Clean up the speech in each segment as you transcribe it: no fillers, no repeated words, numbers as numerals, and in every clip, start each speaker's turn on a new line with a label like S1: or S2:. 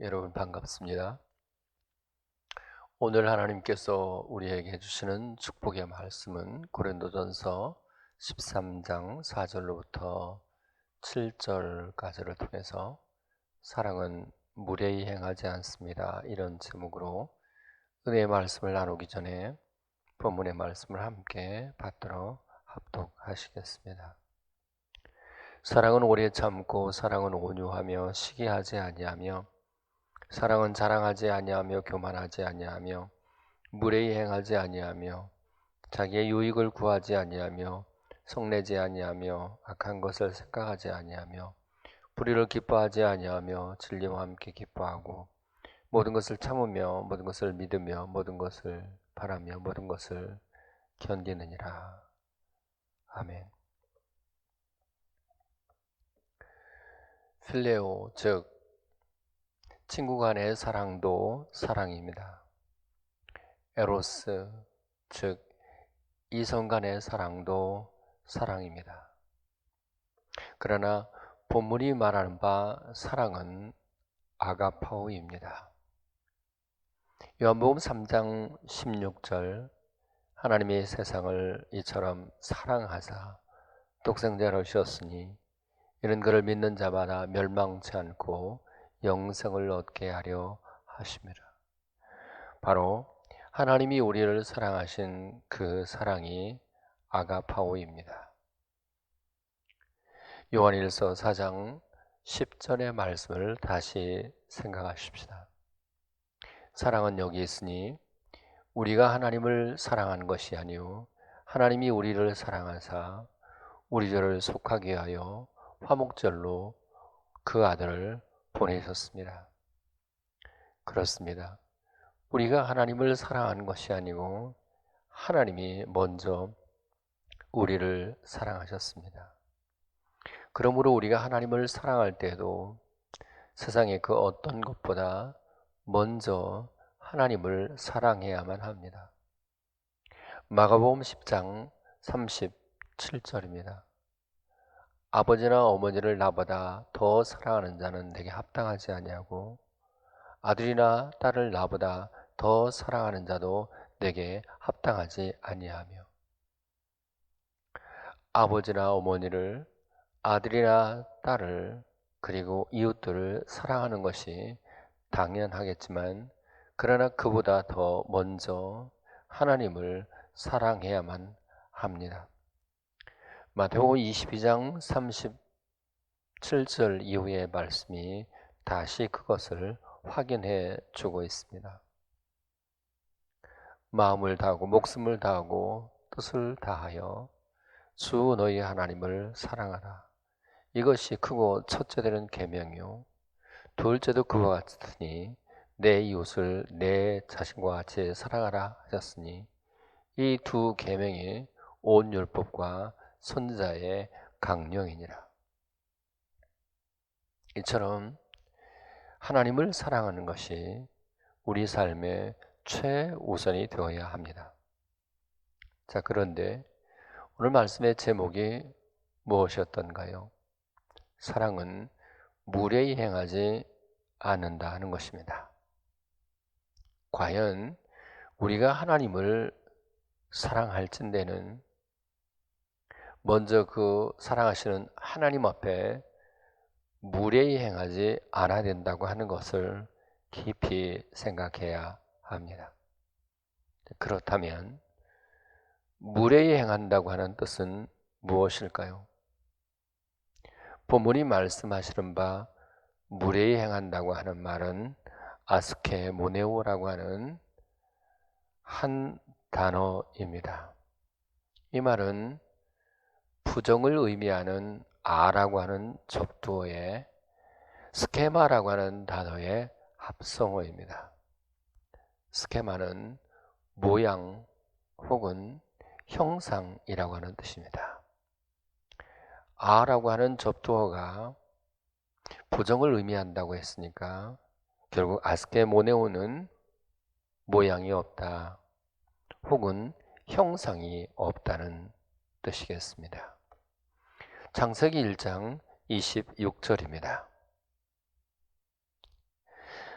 S1: 여러분 반갑습니다. 오늘 하나님께서 우리에게 해주시는 축복의 말씀은 고린도전서 13장 4절로부터 7절까지를 통해서 사랑은 무례히 행하지 않습니다, 이런 제목으로 은혜의 말씀을 나누기 전에 본문의 말씀을 함께 받도록 합독하시겠습니다. 사랑은 오래 참고 사랑은 온유하며 시기하지 아니하며 사랑은 자랑하지 아니하며 교만하지 아니하며 무례히 행하지 아니하며 자기의 유익을 구하지 아니하며 성내지 아니하며 악한 것을 생각하지 아니하며 불의를 기뻐하지 아니하며 진리와 함께 기뻐하고 모든 것을 참으며 모든 것을 믿으며 모든 것을 바라며 모든 것을 견디느니라. 아멘. 필레오, 즉 친구 간의 사랑도 사랑입니다. 에로스, 즉 이성 간의 사랑도 사랑입니다. 그러나 본문이 말하는 바 사랑은 아가파오입니다. 요한복음 3장 16절, 하나님이 세상을 이처럼 사랑하사 독생자를 주셨으니 이는 그를 믿는 자마다 멸망치 않고 영생을 얻게 하려 하심이라. 바로 하나님이 우리를 사랑하신 그 사랑이 아가파오입니다. 요한일서 4장 10절의 말씀을 다시 생각하십시다. 사랑은 여기 있으니 우리가 하나님을 사랑한 것이 아니요 하나님이 우리를 사랑하사 우리 죄를 속하게 하여 화목제로 그 아들을 보내셨습니다. 그렇습니다. 우리가 하나님을 사랑한 것이 아니고 하나님이 먼저 우리를 사랑하셨습니다. 그러므로 우리가 하나님을 사랑할 때에도 세상의 그 어떤 것보다 먼저 하나님을 사랑해야만 합니다. 마가복음 10장 37절입니다. 아버지나 어머니를 나보다 더 사랑하는 자는 내게 합당하지 아니하고 아들이나 딸을 나보다 더 사랑하는 자도 내게 합당하지 아니하며 아버지나 어머니를 아들이나 딸을 그리고 이웃들을 사랑하는 것이 당연하겠지만 그러나 그보다 더 먼저 하나님을 사랑해야만 합니다. 마태복음 22장 37절 이후의 말씀이 다시 그것을 확인해 주고 있습니다. 마음을 다하고 목숨을 다하고 뜻을 다하여 주 너희 하나님을 사랑하라. 이것이 크고 첫째 되는 계명이요 둘째도 그와 같으니 내 이웃을 내 자신과 같이 사랑하라 하셨으니 이 두 계명이 온 율법과 선지자의 강령이니라. 이처럼 하나님을 사랑하는 것이 우리 삶의 최우선이 되어야 합니다. 자, 그런데 오늘 말씀의 제목이 무엇이었던가요? 사랑은 무례히 행하지 않는다 하는 것입니다. 과연 우리가 하나님을 사랑할진대는 먼저 그 사랑하시는 하나님 앞에 무례히 행하지 않아야 된다고 하는 것을 깊이 생각해야 합니다. 그렇다면 무례히 행한다고 하는 뜻은 무엇일까요? 본문이 말씀하시는 바 무례히 행한다고 하는 말은 아스케모네오라고 하는 한 단어입니다. 이 말은 부정을 의미하는 아라고 하는 접두어의 스케마라고 하는 단어의 합성어입니다. 스케마는 모양 혹은 형상이라고 하는 뜻입니다. 아라고 하는 접두어가 부정을 의미한다고 했으니까 결국 아스케모네오는 모양이 없다 혹은 형상이 없다는 뜻이겠습니다. 창세기 1장 26절입니다.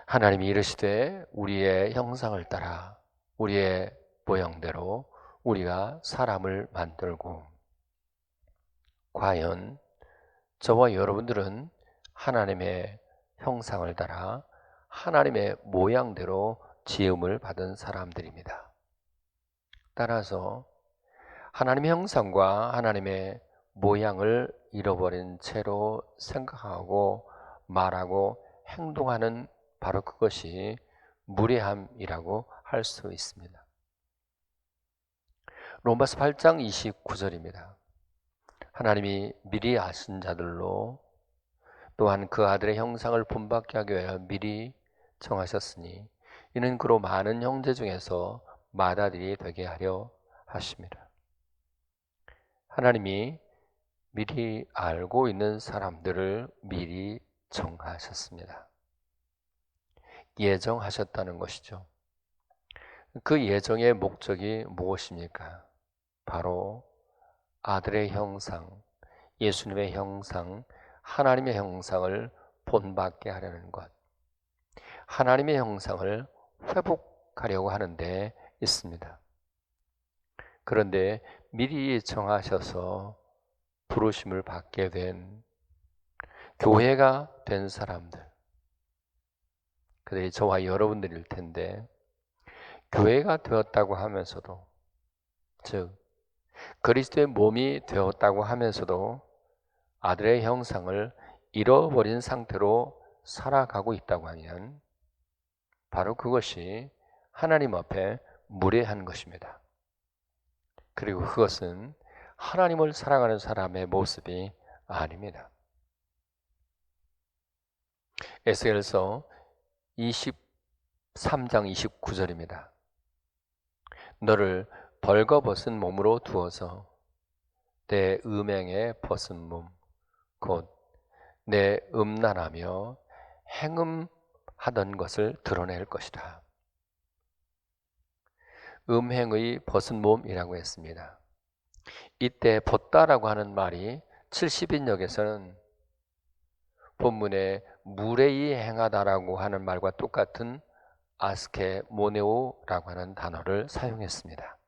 S1: 하나님이 이르시되 우리의 형상을 따라 우리의 모양대로 우리가 사람을 만들고. 과연 저와 여러분들은 하나님의 형상을 따라 하나님의 모양대로 지음을 받은 사람들입니다. 따라서 하나님의 형상과 하나님의 모양을 잃어버린 채로 생각하고 말하고 행동하는 바로 그것이 무례함이라고 할 수 있습니다. 로마서 8장 29절입니다. 하나님이 미리 아신 자들로 또한 그 아들의 형상을 본받게 하기 위하여 미리 정하셨으니 이는 그로 많은 형제 중에서 맏아들이 되게 하려 하십니다. 하나님이 미리 알고 있는 사람들을 미리 정하셨습니다. 예정하셨다는 것이죠. 그 예정의 목적이 무엇입니까? 바로 아들의 형상, 예수님의 형상, 하나님의 형상을 본받게 하려는 것, 하나님의 형상을 회복하려고 하는 데 있습니다. 그런데 미리 정하셔서 부르심을 받게 된 교회가 된 사람들, 그들이 저와 여러분들일 텐데 교회가 되었다고 하면서도, 즉 그리스도의 몸이 되었다고 하면서도 아들의 형상을 잃어버린 상태로 살아가고 있다고 하면 바로 그것이 하나님 앞에 무례한 것입니다. 그리고 그것은 하나님을 사랑하는 사람의 모습이 아닙니다. 에스겔서 23장 29절입니다. 너를 벌거벗은 몸으로 두어서 내 음행에 벗은 몸 곧 내 음란하며 행음하던 것을 드러낼 것이다. 음행의 벗은 몸이라고 했습니다. 이때 벗다라고 하는 말이 70인역에서는 본문에 무례히 행하다라고 하는 말과 똑같은 아스케모네오라고 하는 단어를 사용했습니다.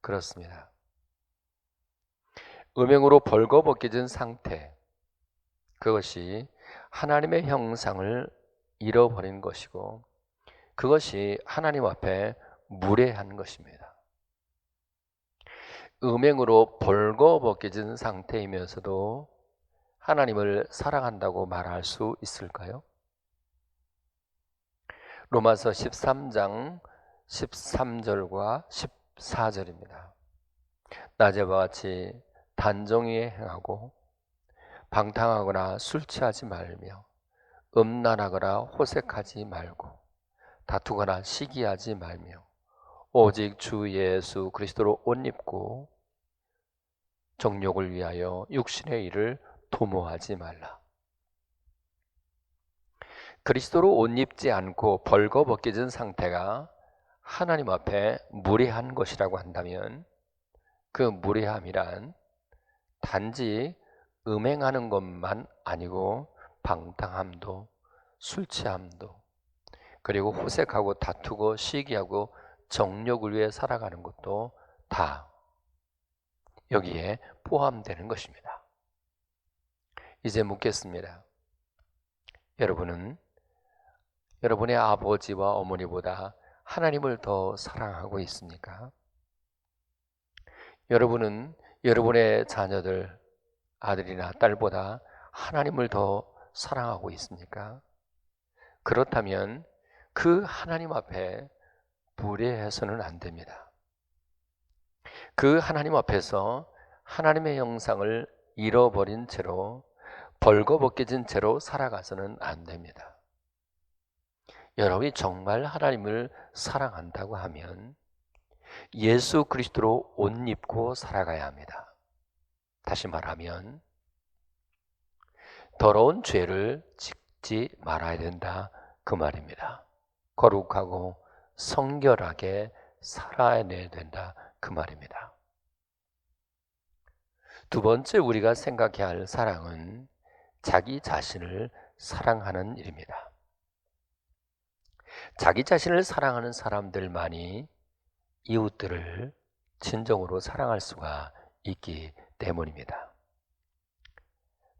S1: 그렇습니다. 음행으로 벌거벗겨진 상태, 그것이 하나님의 형상을 잃어버린 것이고 그것이 하나님 앞에 무례한 것입니다. 음행으로 벌거벗겨진 상태이면서도 하나님을 사랑한다고 말할 수 있을까요? 로마서 13장 13절과 14절입니다. 낮에와 같이 단정히 행하고 방탕하거나 술 취하지 말며 음란하거나 호색하지 말고 다투거나 시기하지 말며 오직 주 예수 그리스도로 옷 입고 정욕을 위하여 육신의 일을 도모하지 말라. 그리스도로 옷 입지 않고 벌거벗겨진 상태가 하나님 앞에 무례한 것이라고 한다면 그 무례함이란 단지 음행하는 것만 아니고 방탕함도 술 취함도 그리고 호색하고 다투고 시기하고 정욕을 위해 살아가는 것도 다 여기에 포함되는 것입니다. 이제 묻겠습니다. 여러분은 여러분의 아버지와 어머니보다 하나님을 더 사랑하고 있습니까? 여러분은 여러분의 자녀들, 아들이나 딸보다 하나님을 더 사랑하고 있습니까? 그렇다면 그 하나님 앞에 무례해서는 안 됩니다. 그 하나님 앞에서 하나님의 형상을 잃어버린 채로 벌거벗겨진 채로 살아가서는 안 됩니다. 여러분이 정말 하나님을 사랑한다고 하면 예수 그리스도로 옷 입고 살아가야 합니다. 다시 말하면 더러운 죄를 짓지 말아야 된다, 그 말입니다. 거룩하고 성결하게 살아야 된다, 그 말입니다. 두 번째 우리가 생각해야 할 사랑은 자기 자신을 사랑하는 일입니다. 자기 자신을 사랑하는 사람들만이 이웃들을 진정으로 사랑할 수가 있기 때문입니다.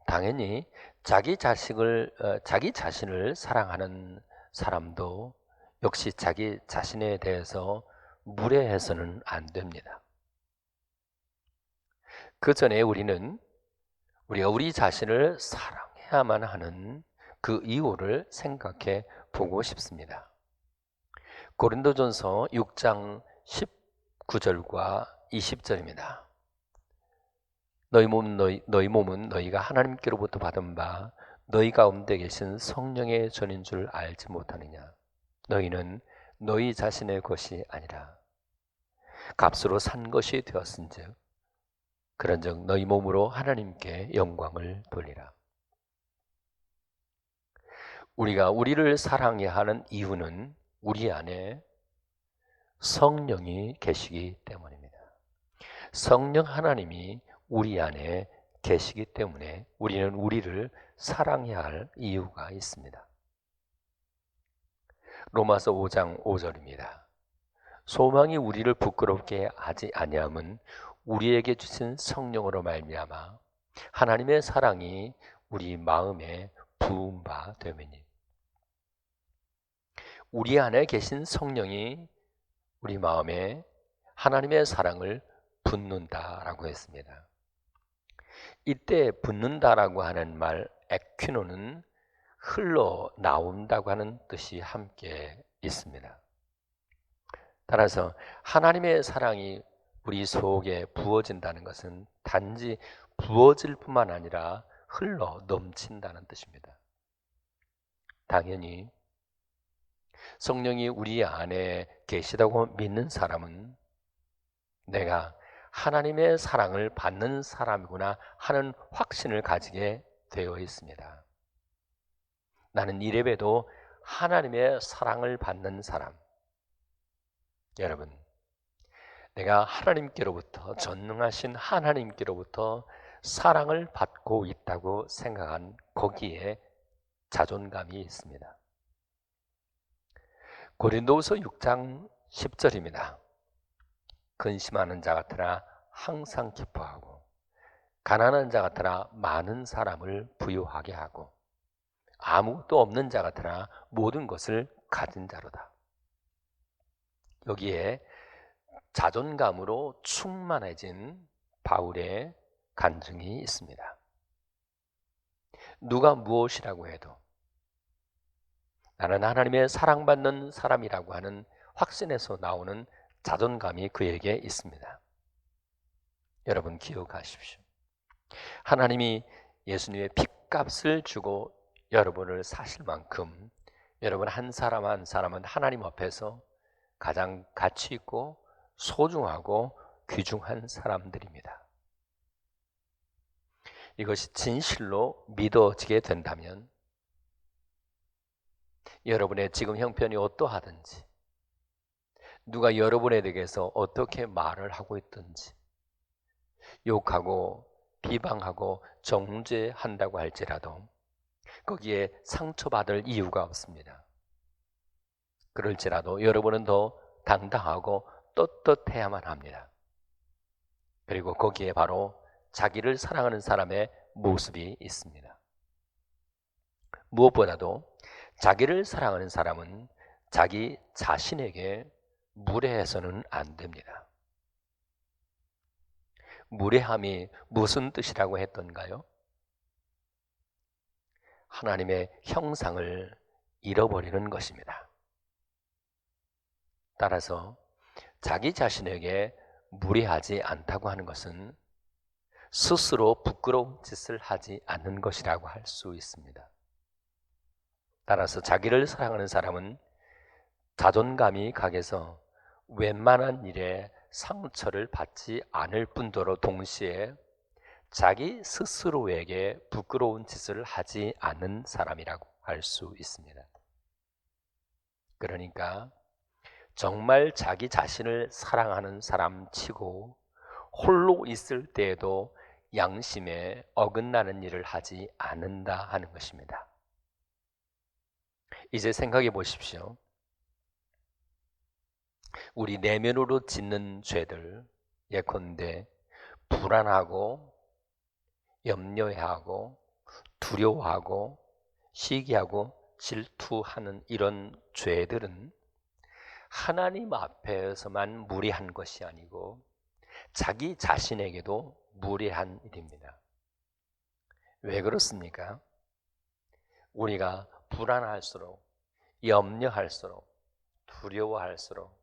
S1: 당연히 자기 자신을 사랑하는 사람도 역시 자기 자신에 대해서 무례해서는 안 됩니다. 그 전에 우리가 우리 자신을 사랑해야만 하는 그 이유를 생각해 보고 싶습니다. 고린도전서 6장 19절과 20절입니다. 너희 몸은 너희가 하나님께로부터 받은 바 너희 가운데 계신 성령의 전인 줄 알지 못하느냐. 너희는 너희 자신의 것이 아니라 값으로 산 것이 되었은즉 그런즉 너희 몸으로 하나님께 영광을 돌리라. 우리가 우리를 사랑해야 하는 이유는 우리 안에 성령이 계시기 때문입니다. 성령 하나님이 우리 안에 계시기 때문에 우리는 우리를 사랑해야 할 이유가 있습니다. 로마서 5장 5절입니다. 소망이 우리를 부끄럽게 하지 아니함은 우리에게 주신 성령으로 말미암아 하나님의 사랑이 우리 마음에 부은 바 되매니. 우리 안에 계신 성령이 우리 마음에 하나님의 사랑을 붓는다라고 했습니다. 이때 붓는다라고 하는 말 에퀴노는 흘러나온다고 하는 뜻이 함께 있습니다. 따라서 하나님의 사랑이 우리 속에 부어진다는 것은 단지 부어질 뿐만 아니라 흘러 넘친다는 뜻입니다. 당연히 성령이 우리 안에 계시다고 믿는 사람은 내가 하나님의 사랑을 받는 사람이구나 하는 확신을 가지게 되어 있습니다. 나는 이래봬도 하나님의 사랑을 받는 사람. 여러분, 내가 하나님께로부터, 전능하신 하나님께로부터 사랑을 받고 있다고 생각한 거기에 자존감이 있습니다. 고린도후서 6장 10절입니다. 근심하는 자 같으나 항상 기뻐하고 가난한 자 같으나 많은 사람을 부유하게 하고 아무것도 없는 자 같으나 모든 것을 가진 자로다. 여기에 자존감으로 충만해진 바울의 간증이 있습니다. 누가 무엇이라고 해도 나는 하나님의 사랑받는 사람이라고 하는 확신에서 나오는 자존감이 그에게 있습니다. 여러분 기억하십시오. 하나님이 예수님의 핏값을 주고 여러분을 사실 만큼 여러분 한 사람 한 사람은 하나님 앞에서 가장 가치 있고 소중하고 귀중한 사람들입니다. 이것이 진실로 믿어지게 된다면 여러분의 지금 형편이 어떠하든지 누가 여러분에 대해서 어떻게 말을 하고 있든지 욕하고 비방하고 정죄한다고 할지라도 거기에 상처받을 이유가 없습니다. 그럴지라도 여러분은 더 당당하고 떳떳해야만 합니다. 그리고 거기에 바로 자기를 사랑하는 사람의 모습이 있습니다. 무엇보다도 자기를 사랑하는 사람은 자기 자신에게 무례해서는 안 됩니다. 무례함이 무슨 뜻이라고 했던가요? 하나님의 형상을 잃어버리는 것입니다. 따라서 자기 자신에게 무례하지 않다고 하는 것은 스스로 부끄러운 짓을 하지 않는 것이라고 할 수 있습니다. 따라서 자기를 사랑하는 사람은 자존감이 강해서 웬만한 일에 상처를 받지 않을 뿐더러 동시에 자기 스스로에게 부끄러운 짓을 하지 않는 사람이라고 할 수 있습니다. 그러니까 정말 자기 자신을 사랑하는 사람 치고 홀로 있을 때에도 양심에 어긋나는 일을 하지 않는다 하는 것입니다. 이제 생각해 보십시오. 우리 내면으로 짓는 죄들, 예컨대 불안하고 염려하고 두려워하고 시기하고 질투하는 이런 죄들은 하나님 앞에서만 무례한 것이 아니고 자기 자신에게도 무례한 일입니다. 왜 그렇습니까? 우리가 불안할수록, 염려할수록, 두려워할수록,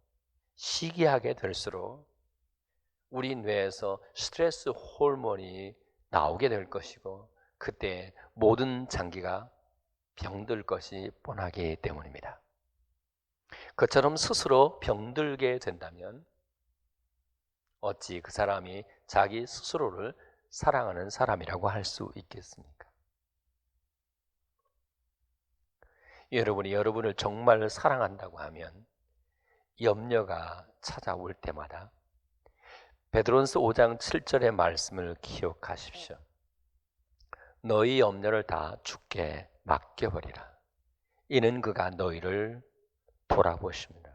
S1: 시기하게 될수록 우리 뇌에서 스트레스 호르몬이 나오게 될 것이고 그때 모든 장기가 병들 것이 뻔하기 때문입니다. 그처럼 스스로 병들게 된다면 어찌 그 사람이 자기 스스로를 사랑하는 사람이라고 할 수 있겠습니까? 여러분이 여러분을 정말 사랑한다고 하면 염려가 찾아올 때마다 베드로전서 5장 7절의 말씀을 기억하십시오. 너희 염려를 다 주께 맡겨버리라. 이는 그가 너희를 돌아보십니다.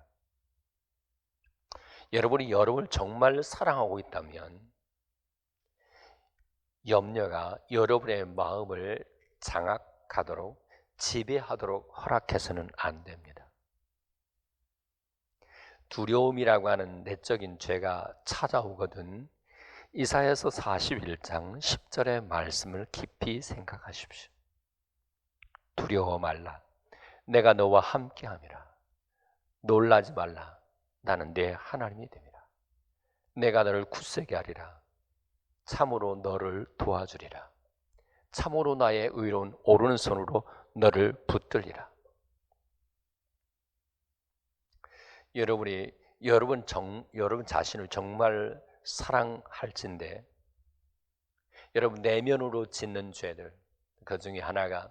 S1: 여러분이 여러분을 정말 사랑하고 있다면 염려가 여러분의 마음을 장악하도록 지배하도록 허락해서는 안 됩니다. 두려움이라고 하는 내적인 죄가 찾아오거든 이사야서 41장 10절의 말씀을 깊이 생각하십시오. 두려워 말라. 내가 너와 함께함이라. 놀라지 말라. 나는 내 하나님이 됨이라. 내가 너를 굳세게 하리라. 참으로 너를 도와주리라. 참으로 나의 의로운 오른손으로 너를 붙들리라. 여러분이 여러분 자신을 정말 사랑할진데 여러분 내면으로 짓는 죄들 그 중에 하나가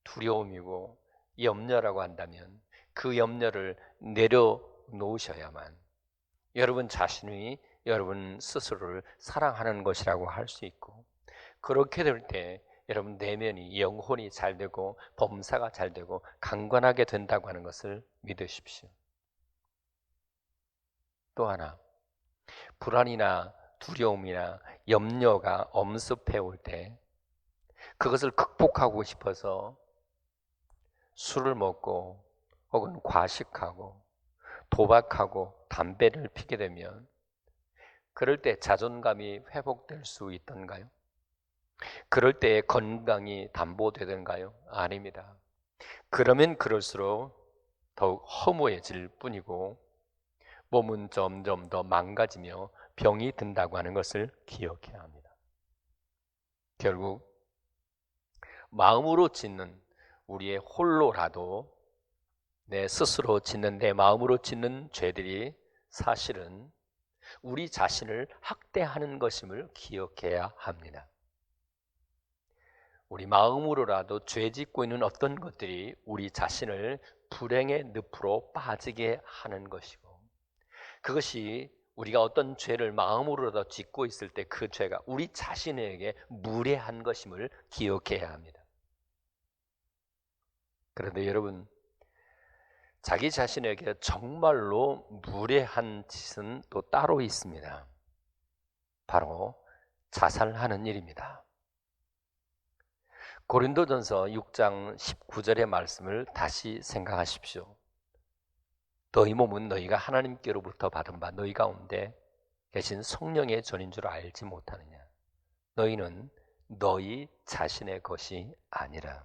S1: 두려움이고 염려라고 한다면 그 염려를 내려놓으셔야만 여러분 자신이 여러분 스스로를 사랑하는 것이라고 할 수 있고 그렇게 될 때 여러분 내면이 영혼이 잘 되고 범사가 잘 되고 강건하게 된다고 하는 것을 믿으십시오. 또 하나 불안이나 두려움이나 염려가 엄습해 올 때 그것을 극복하고 싶어서 술을 먹고 혹은 과식하고 도박하고 담배를 피게 되면 그럴 때 자존감이 회복될 수 있던가요? 그럴 때 건강이 담보되던가요? 아닙니다. 그러면 그럴수록 더욱 허무해질 뿐이고 몸은 점점 더 망가지며 병이 든다고 하는 것을 기억해야 합니다. 결국 마음으로 짓는 우리의 홀로라도 내 스스로 짓는 내 마음으로 짓는 죄들이 사실은 우리 자신을 학대하는 것임을 기억해야 합니다. 우리 마음으로라도 죄 짓고 있는 어떤 것들이 우리 자신을 불행의 늪으로 빠지게 하는 것이고 그것이 우리가 어떤 죄를 마음으로라도 짓고 있을 때 그 죄가 우리 자신에게 무례한 것임을 기억해야 합니다. 그런데 여러분 자기 자신에게 정말로 무례한 짓은 또 따로 있습니다. 바로 자살하는 일입니다. 고린도전서 6장 19절의 말씀을 다시 생각하십시오. 너희 몸은 너희가 하나님께로부터 받은 바 너희 가운데 계신 성령의 전인 줄 알지 못하느냐. 너희는 너희 자신의 것이 아니라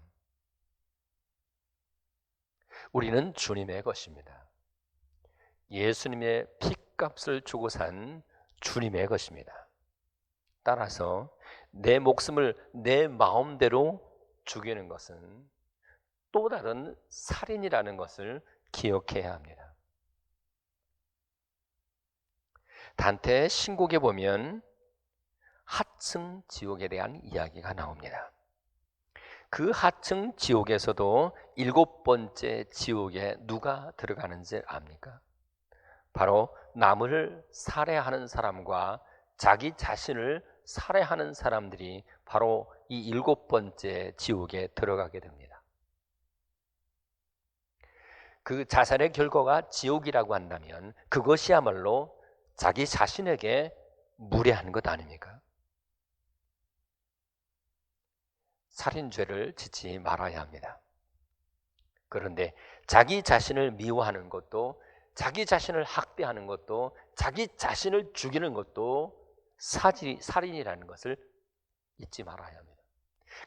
S1: 우리는 주님의 것입니다. 예수님의 피값을 주고 산 주님의 것입니다. 따라서 내 목숨을 내 마음대로 죽이는 것은 또 다른 살인이라는 것을 기억해야 합니다. 단테의 신곡에 보면 하층 지옥에 대한 이야기가 나옵니다. 그 하층 지옥에서도 7번째 지옥에 누가 들어가는지 압니까? 바로 남을 살해하는 사람과 자기 자신을 살해하는 사람들이 바로 이 7번째 지옥에 들어가게 됩니다. 그 자살의 결과가 지옥이라고 한다면 그것이야말로 자기 자신에게 무례한 것 아닙니까? 살인죄를 짓지 말아야 합니다. 그런데 자기 자신을 미워하는 것도, 자기 자신을 학대하는 것도, 자기 자신을 죽이는 것도 살인이라는 것을 잊지 말아야 합니다.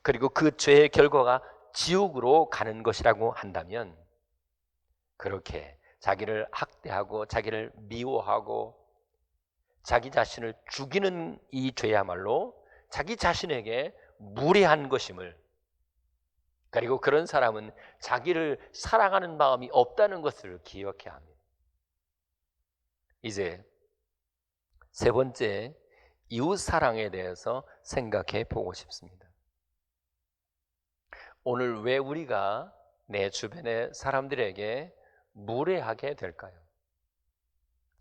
S1: 그리고 그 죄의 결과가 지옥으로 가는 것이라고 한다면 그렇게 자기를 학대하고 자기를 미워하고 자기 자신을 죽이는 이 죄야말로 자기 자신에게 무례한 것임을, 그리고 그런 사람은 자기를 사랑하는 마음이 없다는 것을 기억해야 합니다. 이제 세 번째, 이웃 사랑에 대해서 생각해 보고 싶습니다. 오늘 왜 우리가 내 주변의 사람들에게 무례하게 될까요?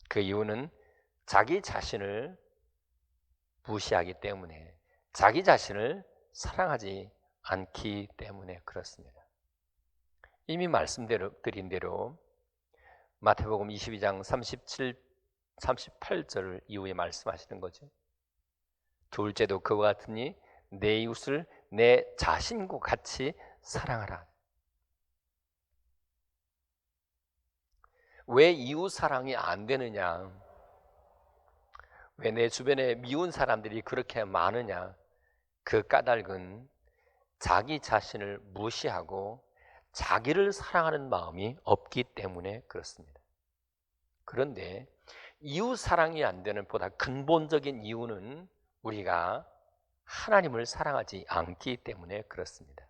S1: 그 이유는 자기 자신을 무시하기 때문에, 자기 자신을 사랑하지 않기 때문에 그렇습니다. 이미 말씀드린 대로 마태복음 22장 38절 이후에 말씀하시는 거죠. 둘째도 그와 같으니 내 이웃을 내 자신과 같이 사랑하라. 왜 이웃 사랑이 안 되느냐? 왜 내 주변에 미운 사람들이 그렇게 많으냐? 그 까닭은 자기 자신을 무시하고 자기를 사랑하는 마음이 없기 때문에 그렇습니다. 그런데 이웃 사랑이 안 되는 보다 근본적인 이유는 우리가 하나님을 사랑하지 않기 때문에 그렇습니다.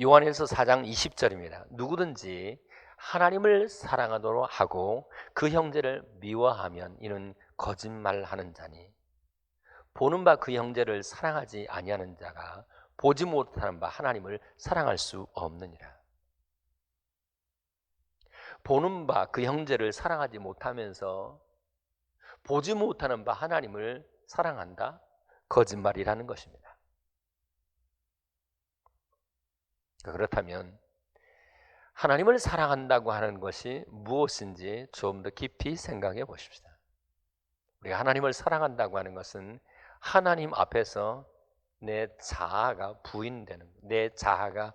S1: 요한일서 4장 20절입니다. 누구든지 하나님을 사랑하도록 하고 그 형제를 미워하면 이는 거짓말하는 자니 보는 바 그 형제를 사랑하지 아니하는 자가 보지 못하는 바 하나님을 사랑할 수 없느니라. 보는 바 그 형제를 사랑하지 못하면서 보지 못하는 바 하나님을 사랑한다? 거짓말이라는 것입니다. 그렇다면 하나님을 사랑한다고 하는 것이 무엇인지 좀 더 깊이 생각해 보십시다. 우리가 하나님을 사랑한다고 하는 것은 하나님 앞에서 내 자아가 부인되는, 내 자아가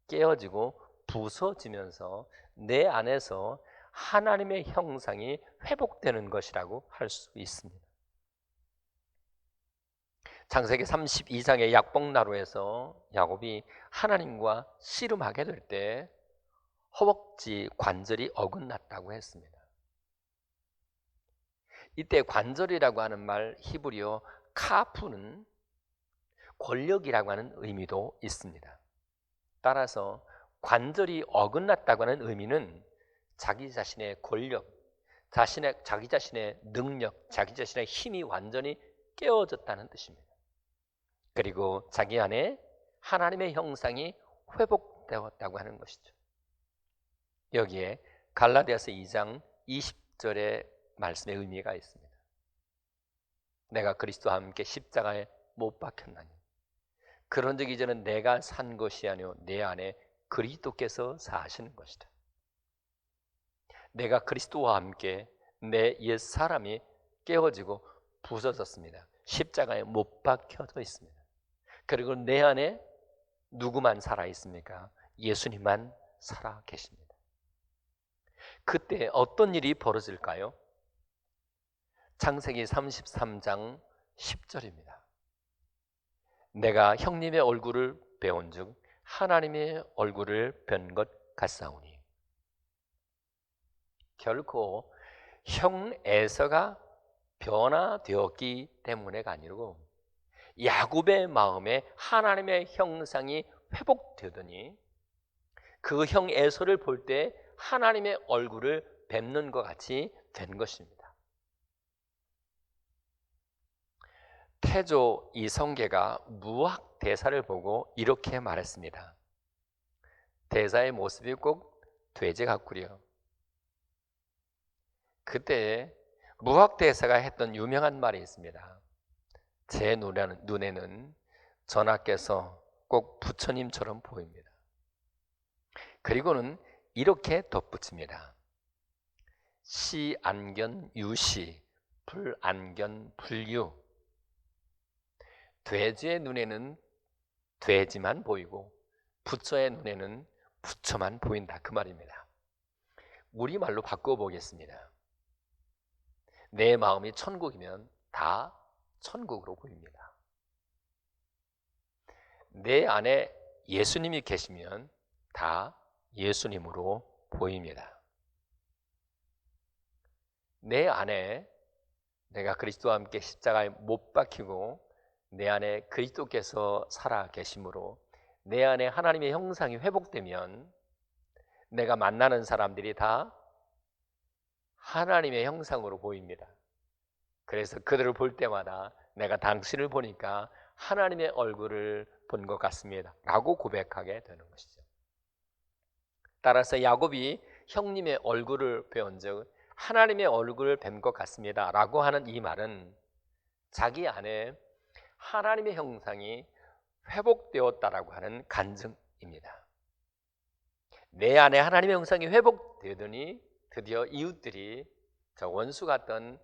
S1: 깨어지고 부서지면서 내 안에서 하나님의 형상이 회복되는 것이라고 할 수 있습니다. 창세기 32장의 약복나루에서 야곱이 하나님과 씨름하게 될 때 허벅지 관절이 어긋났다고 했습니다. 이때 관절이라고 하는 말 히브리어 카프는 권력이라고 하는 의미도 있습니다. 따라서 관절이 어긋났다고 하는 의미는 자기 자신의 권력, 자기 자신의 능력, 자기 자신의 힘이 완전히 깨어졌다는 뜻입니다. 그리고 자기 안에 하나님의 형상이 회복되었다고 하는 것이죠. 여기에 갈라디아서 2장 20절의 말씀의 의미가 있습니다. 내가 그리스도와 함께 십자가에 못 박혔나니 그런즉 이제는 내가 산 것이 아니요 내 안에 그리스도께서 사시는 것이다. 내가 그리스도와 함께 내 옛 사람이 깨어지고 부서졌습니다. 십자가에 못 박혀져 있습니다. 그리고 내 안에 누구만 살아 있습니까? 예수님만 살아 계십니다. 그때 어떤 일이 벌어질까요? 창세기 33장 10절입니다. 내가 형님의 얼굴을 배운즉 하나님의 얼굴을 뵌 것 같사오니. 결코 형 에서가 변화되었기 때문에가 아니고 야곱의 마음에 하나님의 형상이 회복되더니 그 형 에서를 볼 때 하나님의 얼굴을 뵙는 것 같이 된 것입니다. 태조 이성계가 무학 대사를 보고 이렇게 말했습니다. 대사의 모습이 꼭 돼지 같구려. 그때 무학 대사가 했던 유명한 말이 있습니다. 제 눈에는 전하께서 꼭 부처님처럼 보입니다. 그리고는 이렇게 덧붙입니다. 시안견 유시, 불안견 불유. 돼지의 눈에는 돼지만 보이고 부처의 눈에는 부처만 보인다, 그 말입니다. 우리말로 바꿔보겠습니다. 내 마음이 천국이면 다 천국으로 보입니다. 내 안에 예수님이 계시면 다 예수님으로 보입니다. 내 안에 내가 그리스도와 함께 십자가에 못 박히고 내 안에 그리스도께서 살아 계심으로 내 안에 하나님의 형상이 회복되면 내가 만나는 사람들이 다 하나님의 형상으로 보입니다. 그래서 그들을 볼 때마다 내가 당신을 보니까 하나님의 얼굴을 본 것 같습니다 라고 고백하게 되는 것이죠. 따라서 야곱이 형님의 얼굴을 배운 즉 하나님의 얼굴을 뵌 것 같습니다 라고 하는 이 말은 자기 안에 하나님의 형상이 회복되었다라고 하는 간증입니다. 내 안에 하나님의 형상이 회복되더니 드디어 이웃들이 저 원수 같던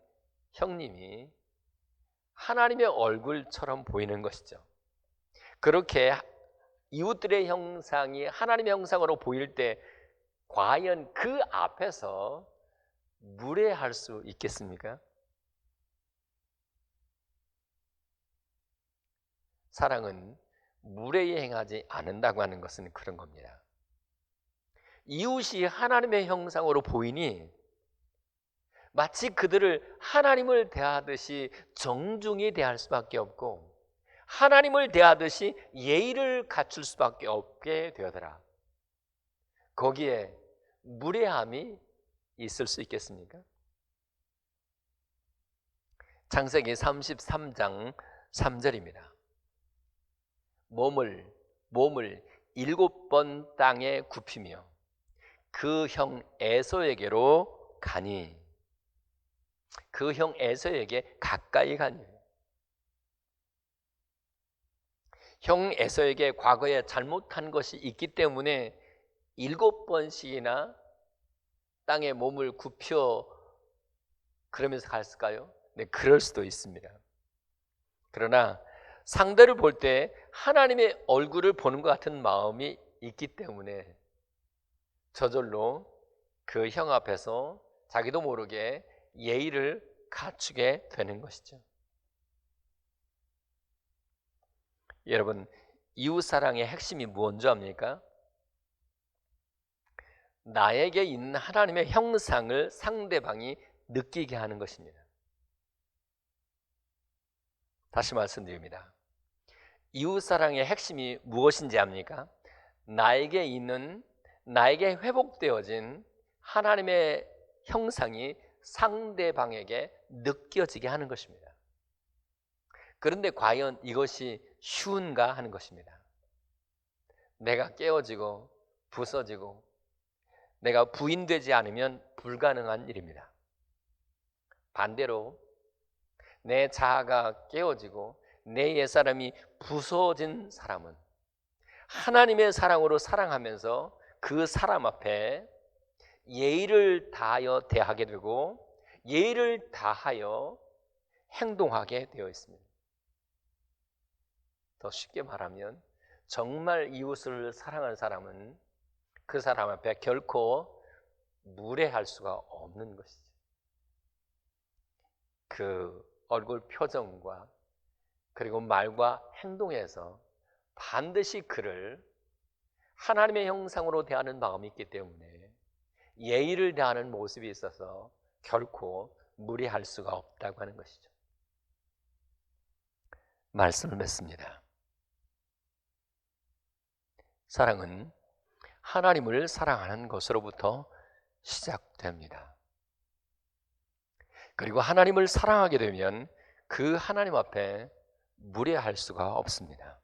S1: 형님이 하나님의 얼굴처럼 보이는 것이죠. 그렇게 이웃들의 형상이 하나님의 형상으로 보일 때 과연 그 앞에서 무례할 수 있겠습니까? 사랑은 무례히 행하지 않는다고 하는 것은 그런 겁니다. 이웃이 하나님의 형상으로 보이니 마치 그들을 하나님을 대하듯이 정중히 대할 수밖에 없고 하나님을 대하듯이 예의를 갖출 수밖에 없게 되더라. 거기에 무례함이 있을 수 있겠습니까? 창세기 33장 3절입니다. 몸을 7번 땅에 굽히며 그 형 에서에게로 가니, 그 형 에서에게 가까이 가니. 형 에서에게 과거에 잘못한 것이 있기 때문에 7번씩이나 땅에 몸을 굽혀 그러면서 갔을까요? 네, 그럴 수도 있습니다. 그러나 상대를 볼 때 하나님의 얼굴을 보는 것 같은 마음이 있기 때문에 저절로 그 형 앞에서 자기도 모르게 예의를 갖추게 되는 것이죠. 여러분, 이웃사랑의 핵심이 무엇인지 압니까? 나에게 있는 하나님의 형상을 상대방이 느끼게 하는 것입니다. 다시 말씀드립니다. 이웃사랑의 핵심이 무엇인지 압니까? 나에게 회복되어진 하나님의 형상이 상대방에게 느껴지게 하는 것입니다. 그런데 과연 이것이 쉬운가 하는 것입니다. 내가 깨어지고 부서지고 내가 부인되지 않으면 불가능한 일입니다. 반대로 내 자아가 깨어지고 내 옛사람이 부서진 사람은 하나님의 사랑으로 사랑하면서 그 사람 앞에 예의를 다하여 대하게 되고 예의를 다하여 행동하게 되어 있습니다. 더 쉽게 말하면 정말 이웃을 사랑하는 사람은 그 사람 앞에 결코 무례할 수가 없는 것이죠. 그 얼굴 표정과 그리고 말과 행동에서 반드시 그를 하나님의 형상으로 대하는 마음이 있기 때문에 예의를 대하는 모습이 있어서 결코 무례할 수가 없다고 하는 것이죠. 말씀을 맺습니다. 사랑은 하나님을 사랑하는 것으로부터 시작됩니다. 그리고 하나님을 사랑하게 되면 그 하나님 앞에 무례할 수가 없습니다.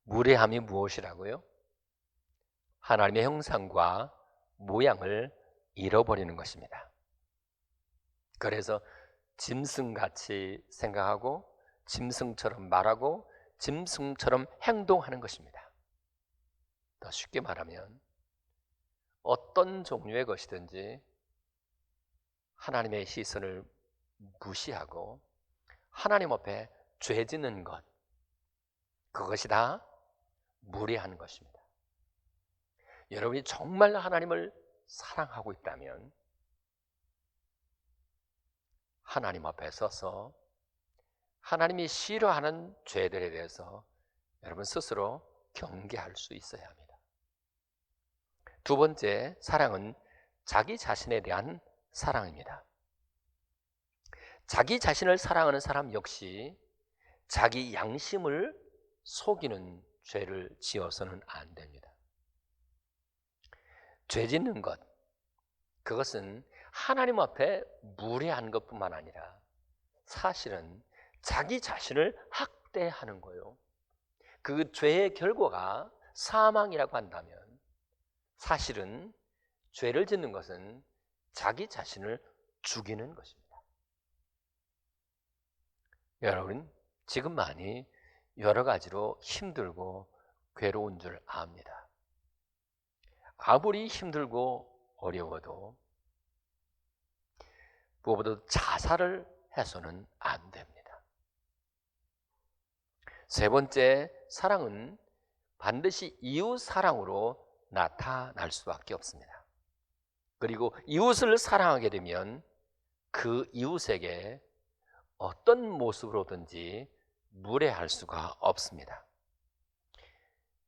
S1: 무례함이 무엇이라고요? 하나님의 형상과 모양을 잃어버리는 것입니다. 그래서 짐승같이 생각하고 짐승처럼 말하고 짐승처럼 행동하는 것입니다. 더 쉽게 말하면 어떤 종류의 것이든지 하나님의 시선을 무시하고 하나님 앞에 죄 짓는 것, 그것이 다 무례한 것입니다. 여러분이 정말 하나님을 사랑하고 있다면 하나님 앞에 서서 하나님이 싫어하는 죄들에 대해서 여러분 스스로 경계할 수 있어야 합니다. 두 번째, 사랑은 자기 자신에 대한 사랑입니다. 자기 자신을 사랑하는 사람 역시 자기 양심을 속이는 죄를 지어서는 안 됩니다. 죄 짓는 것, 그것은 하나님 앞에 무례한 것뿐만 아니라 사실은 자기 자신을 학대하는 거예요. 그 죄의 결과가 사망이라고 한다면 사실은 죄를 짓는 것은 자기 자신을 죽이는 것입니다. 여러분, 지금 많이 여러 가지로 힘들고 괴로운 줄 압니다. 아무리 힘들고 어려워도 무엇보다도 자살을 해서는 안 됩니다. 세 번째, 사랑은 반드시 이웃 사랑으로 나타날 수밖에 없습니다. 그리고 이웃을 사랑하게 되면 그 이웃에게 어떤 모습으로든지 무례할 수가 없습니다.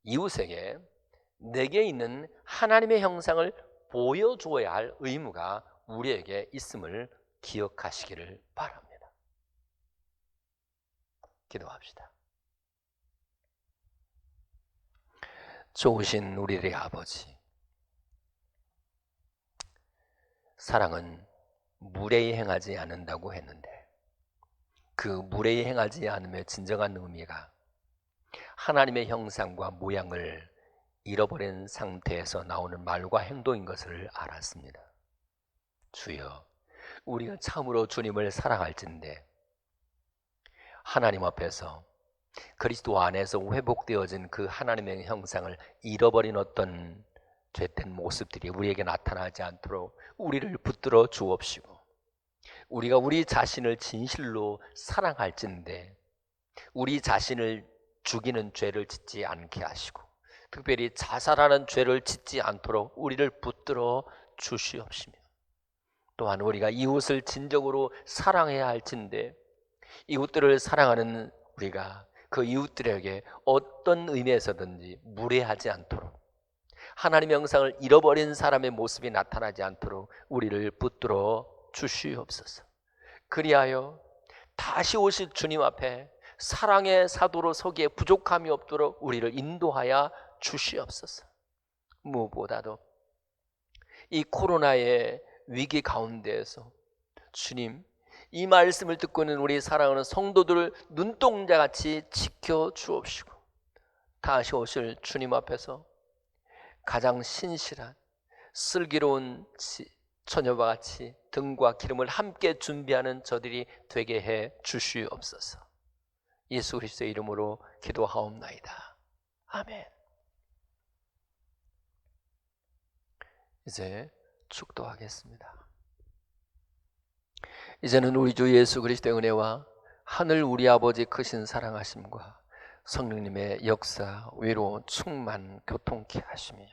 S1: 이웃에게 내게 있는 하나님의 형상을 보여줘야 할 의무가 우리에게 있음을 기억하시기를 바랍니다. 기도합시다. 좋으신 우리의 아버지, 사랑은 무례히 행하지 않는다고 했는데 그 무례히 행하지 않음의 진정한 의미가 하나님의 형상과 모양을 잃어버린 상태에서 나오는 말과 행동인 것을 알았습니다. 주여, 우리가 참으로 주님을 사랑할진대 하나님 앞에서 그리스도 안에서 회복되어진 그 하나님의 형상을 잃어버린 어떤 죄된 모습들이 우리에게 나타나지 않도록 우리를 붙들어 주옵시고, 우리가 우리 자신을 진실로 사랑할진대 우리 자신을 죽이는 죄를 짓지 않게 하시고 특별히 자살하는 죄를 짓지 않도록 우리를 붙들어 주시옵시며, 또한 우리가 이웃을 진정으로 사랑해야 할진대 이웃들을 사랑하는 우리가 그 이웃들에게 어떤 의미에서든지 무례하지 않도록 하나님의 형상을 잃어버린 사람의 모습이 나타나지 않도록 우리를 붙들어 주시옵소서. 그리하여 다시 오실 주님 앞에 사랑의 사도로 서기에 부족함이 없도록 우리를 인도하여 주시옵소서. 무엇보다도 이 코로나의 위기 가운데에서 주님, 이 말씀을 듣고는 우리 사랑하는 성도들을 눈동자같이 지켜주옵시고 다시 오실 주님 앞에서 가장 신실한 슬기로운 처녀와 같이 등과 기름을 함께 준비하는 저들이 되게 해 주시옵소서. 예수 그리스도의 이름으로 기도하옵나이다. 아멘. 이제 축도하겠습니다. 이제는 우리 주 예수 그리스도의 은혜와 하늘 우리 아버지 크신 사랑하심과 성령님의 역사, 위로, 충만, 교통케 하시며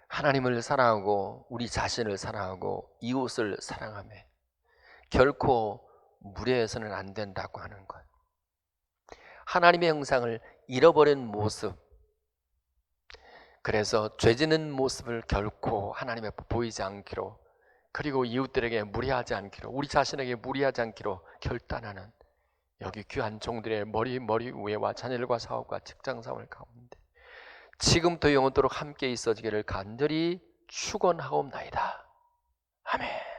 S1: 하나님을 사랑하고 우리 자신을 사랑하고 이웃을 사랑하며 결코 무례해서는 안 된다고 하는 것, 하나님의 형상을 잃어버린 모습, 그래서 죄 짓는 모습을 결코 하나님 앞에 보이지 않기로 그리고 이웃들에게 무리하지 않기로, 우리 자신에게 무리하지 않기로 결단하는 여기 귀한 종들의 머리 위에와 자녀들과 사업과 직장 생활 가운데 지금부터 영원토록 함께 있어지기를 간절히 축원하옵나이다. 아멘.